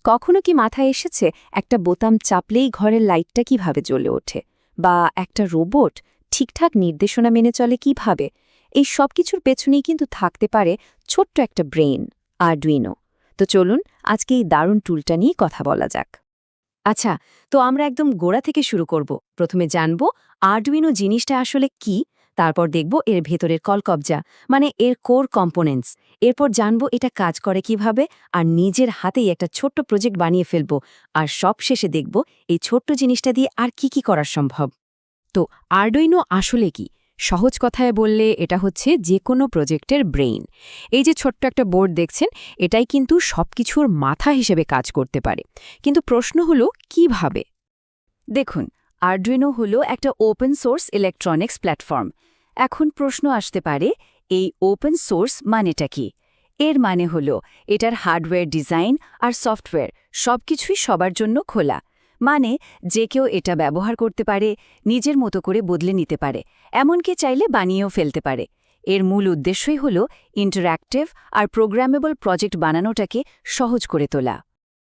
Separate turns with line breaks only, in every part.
কখনো কি মাথায় এসেছে একটা বোতাম চাপলেই ঘরের লাইটটা কিভাবে জ্বলে ওঠে, বা একটা রোবট ঠিকঠাক নির্দেশনা মেনে চলে কিভাবে? এই সব কিছুর পেছনেই কিন্তু থাকতে পারে ছোট্ট একটা ব্রেইন, আরডুইনো। তো চলুন আজকে এই দারুণ টুলটা নিয়ে কথা বলা যাক। আচ্ছা, তো আমরা একদম গোড়া থেকে শুরু করব। প্রথমে জানব আরডুইনো জিনিসটা আসলে কি, তারপর দেখব এর ভেতরের কলকবজা, মানে এর কোর কম্পোনেন্টস। এরপর জানব এটা কাজ করে কিভাবে, আর নিজের হাতেই একটা ছোট্ট প্রজেক্ট বানিয়ে ফেলব। আর সব শেষে দেখব এই ছোট্ট জিনিসটা দিয়ে আর কি করা সম্ভব। তো আরডুইনো আসলে কি? সহজ কথায় বললে এটা হচ্ছে যে কোনো প্রজেক্টের ব্রেইন। এই যে ছোট্ট একটা বোর্ড দেখছেন, এটাই কিন্তু সবকিছুর মাথা হিসেবে কাজ করতে পারে। কিন্তু প্রশ্ন হলো কিভাবে? দেখুন, আরডুইনো হলো একটা ওপেন সোর্স ইলেকট্রনিক্স প্ল্যাটফর্ম। এখন প্রশ্ন আসতে পারে, এই ওপেন সোর্স মানেটা কি? এর মানে হলো এটার হার্ডওয়্যার ডিজাইন আর সফটওয়্যার সবকিছুই সবার জন্য খোলা। মানে যে কেউ এটা ব্যবহার করতে পারে, নিজের মতো করে বদলে নিতে পারে, এমনকি চাইলে বানিয়েও ফেলতে পারে। এর মূল উদ্দেশ্যই হল ইন্টারঅ্যাক্টিভ আর প্রোগ্রামেবল প্রজেক্ট বানানোটাকে সহজ করে তোলা।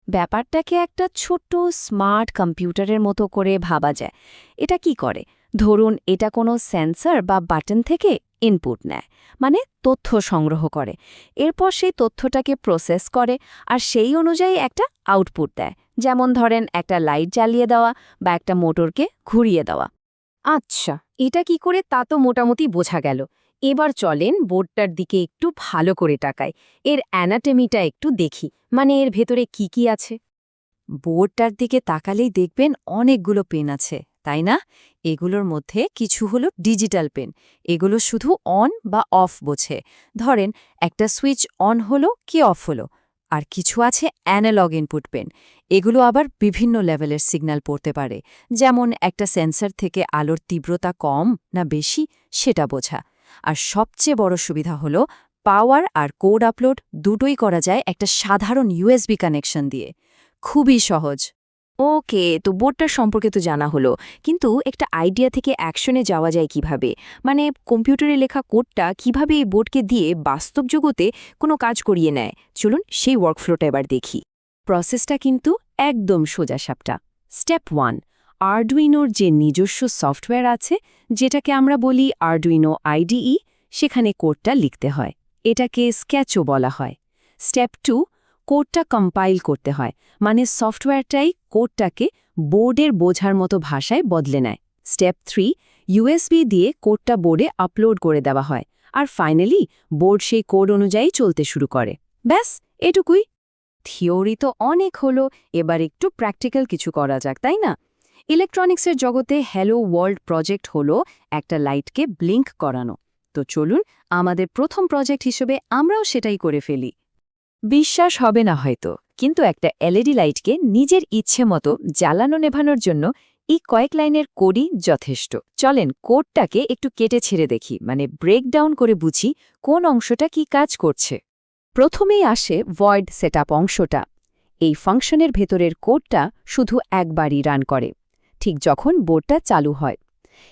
ব্যাপারটাকে একটা ছোট্ট স্মার্ট কম্পিউটারের মতো করে ভাবা যায়। এটা কি করে? ধরুন এটা কোনো সেন্সর বা বাটন থেকে ইনপুট নেয়, মানে তথ্য সংগ্রহ করে। এরপর সেই তথ্যটাকে প্রসেস করে আর সেই অনুযায়ী একটা আউটপুট দেয়। যেমন ধরেন একটা লাইট জ্বালিয়ে দেওয়া বা একটা মোটরকে ঘুরিয়ে দেওয়া। আচ্ছা, এটা কি করে তা তো মোটামুটি বোঝা গেল। এবার চলেন বোর্ডটার দিকে একটু ভালো করে তাকাই। এর অ্যানাটমিটা একটু দেখি, মানে এর ভেতরে কি আছে। বোর্ডটার দিকে তাকালেই দেখবেন অনেকগুলো পেন আছে, তাই না? এগুলোর মধ্যে কিছু হলো ডিজিটাল পেন। এগুলো শুধু অন বা অফ বোঝে। ধরেন একটা সুইচ অন হলো কি অফ হলো। আর কিছু আছে অ্যানালগ ইনপুট পেন। এগুলো আবার বিভিন্ন লেভেলের সিগন্যাল পড়তে পারে, যেমন একটা সেন্সর থেকে আলোর তীব্রতা কম না বেশি সেটা বোঝা। আর সবচেয়ে বড় সুবিধা হলো পাওয়ার আর কোড আপলোড দুটোই করা যায় একটা সাধারণ ইউএসবি কানেকশন দিয়ে। খুবই সহজ। ওকে, তো বোর্ডটার সম্পর্কে তো জানা হলো, কিন্তু একটা আইডিয়া থেকে অ্যাকশনে যাওয়া যায় কিভাবে? মানে কম্পিউটারে লেখা কোডটা কিভাবে এই বোর্ডকে দিয়ে বাস্তব জগতে কোনো কাজ করিয়ে নেয়? চলুন সেই ওয়ার্কফ্লোটা এবার দেখি। প্রসেসটা কিন্তু একদম সোজাসাপটা। স্টেপ 1, আরডুইনোর যে নিজস্ব সফটওয়্যার আছে, যেটাকে আমরা বলি আরডুইনো আইডিই, সেখানে কোডটা লিখতে হয়। এটাকে স্কেচও বলা হয়। স্টেপ 2, কোডটা কম্পাইল করতে হয়, মানে সফটওয়্যারটাই কোডটাকে বোর্ডের বোঝার মতো ভাষায় বদলে নেয়। স্টেপ 3, ইউএসবি দিয়ে কোডটা বোর্ডে আপলোড করে দেওয়া হয়। আর ফাইনালি বোর্ড সেই কোড অনুযায়ী চলতে শুরু করে। ব্যাস, এটুকুই। থিওরি তো অনেক হলো, এবার একটু প্র্যাকটিক্যাল কিছু করা যাক, তাই না? ইলেকট্রনিক্সের জগতে হ্যালো ওয়ার্ল্ড প্রজেক্ট হলো একটা লাইটকে ব্লিঙ্ক করানো। তো চলুন আমাদের প্রথম প্রজেক্ট হিসেবে আমরাও সেটাই করে ফেলি। বিশ্বাস হবে না হয়তো, কিন্তু একটা এলইডি লাইটকে নিজের ইচ্ছে মতো জ্বালানো নেভানোর জন্য এই কয়েক লাইনের কোডই যথেষ্ট। চলেন কোডটাকে একটু কেটে ছেড়ে দেখি, মানে ব্রেকডাউন করে বুঝি কোন অংশটা কি কাজ করছে। প্রথমেই আসে ভয়েড সেটআপ অংশটা। এই ফাংশনের ভেতরের কোডটা শুধু একবারই রান করে, ঠিক যখন বোর্ডটা চালু হয়।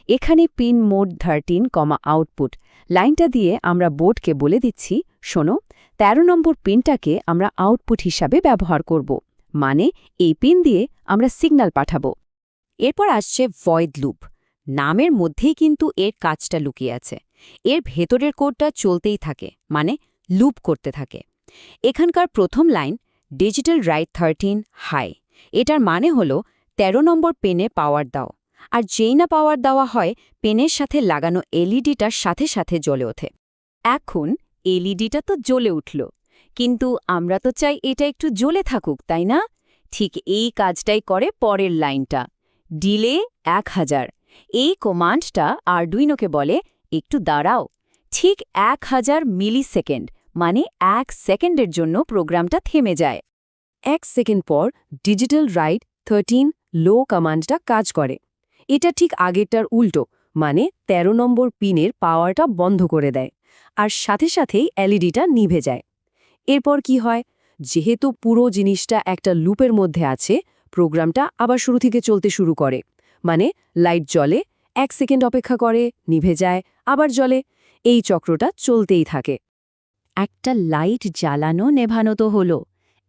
এখানে পিন মোড 13, আউটপুট লাইনটা দিয়ে আমরা বোর্ডকে বলে দিচ্ছি, শোনো, ১৩ নম্বর পিনটাকে আমরা আউটপুট হিসাবে ব্যবহার করব, মানে এই পিন দিয়ে আমরা সিগন্যাল পাঠাবো। এরপর আসছে ভয়েড লুপ। নামের মধ্যেই কিন্তু এর কাজটা লুকিয়ে আছে। এর ভেতরের কোডটা চলতেই থাকে, মানে লুপ করতে থাকে। এখানকার প্রথম লাইন, ডিজিটাল রাইট 13 হাই, এটার মানে হলো ১৩ নম্বর পেনে পাওয়ার দাও। আর যেই না পাওয়ার দেওয়া হয়, পেনের সাথে লাগানো এলইডিটার সাথে সাথে জ্বলে ওঠে। এখন এলইডিটা তো জ্বলে উঠল, কিন্তু আমরা তো চাই এটা একটু জ্বলে থাকুক, তাই না? ঠিক এই কাজটাই করে পরের লাইনটা, ডিলে ১০০০। এই কমান্ডটা আরডুইনোকে বলে, একটু দাঁড়াও। ঠিক ১০০০ মিলিসেকেন্ড, মানে ১ সেকেন্ডের জন্য প্রোগ্রামটা থেমে যায়। ১ সেকেন্ড পর ডিজিটাল রাইট 13 লো কমান্ডটা কাজ করে। এটা ঠিক আগেরটার উল্টো, মানে ১৩ নম্বর পিনের পাওয়ারটা বন্ধ করে দেয়, আর সাথে সাথেই এলইডিটা নিভে যায়। এরপর কি হয়? যেহেতু পুরো জিনিসটা একটা লুপের মধ্যে আছে, প্রোগ্রামটা আবার শুরু থেকে চলতে শুরু করে। মানে লাইট জ্বলে, ১ সেকেন্ড অপেক্ষা করে, নিভে যায়, আবার জ্বলে। এই চক্রটা চলতেই থাকে। একটা লাইট জ্বালানো নেভানো তো হলো,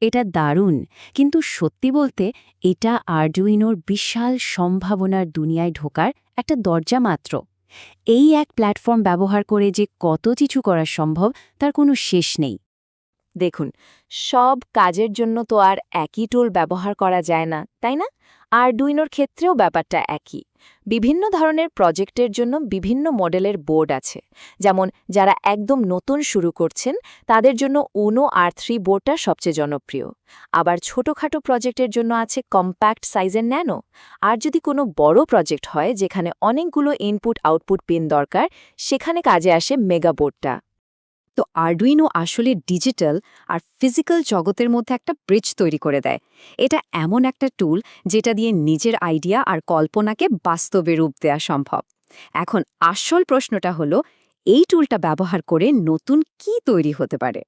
এটা দারুণ, কিন্তু সত্যি বলতে এটা আর্ডুইনোর বিশাল সম্ভাবনার দুনিয়ায় ঢোকার একটা দরজা মাত্র। এই এক প্ল্যাটফর্ম ব্যবহার করে যে কত কিছু করা সম্ভব তার কোনো শেষ নেই। দেখুন, সব কাজের জন্য তো আর একই টুল ব্যবহার করা যায় না, তাই না? আরডুইনোর ক্ষেত্রেও ব্যাপারটা একই। বিভিন্ন ধরনের প্রজেক্টের জন্য বিভিন্ন মডেলের বোর্ড আছে। যেমন যারা একদম নতুন শুরু করছেন তাদের জন্য উনো R3 বোর্ডটা সবচেয়ে জনপ্রিয়। আবার ছোটখাটো প্রজেক্টের জন্য আছে কম্প্যাক্ট সাইজের ন্যানো। আর যদি কোনো বড় প্রজেক্ট হয় যেখানে অনেকগুলো ইনপুট আউটপুট পিন দরকার, সেখানে কাজে আসে মেগা বোর্ডটা। তো আরডুইনো আসলে ডিজিটাল আর ফিজিক্যাল জগতের মধ্যে একটা ব্রিজ তৈরি করে দেয়। এটা এমন একটা টুল যেটা দিয়ে নিজের আইডিয়া আর কল্পনাকে বাস্তবে রূপ দেয়া সম্ভব। এখন আসল প্রশ্নটা হলো, এই টুলটা ব্যবহার করে নতুন কি তৈরি হতে পারে?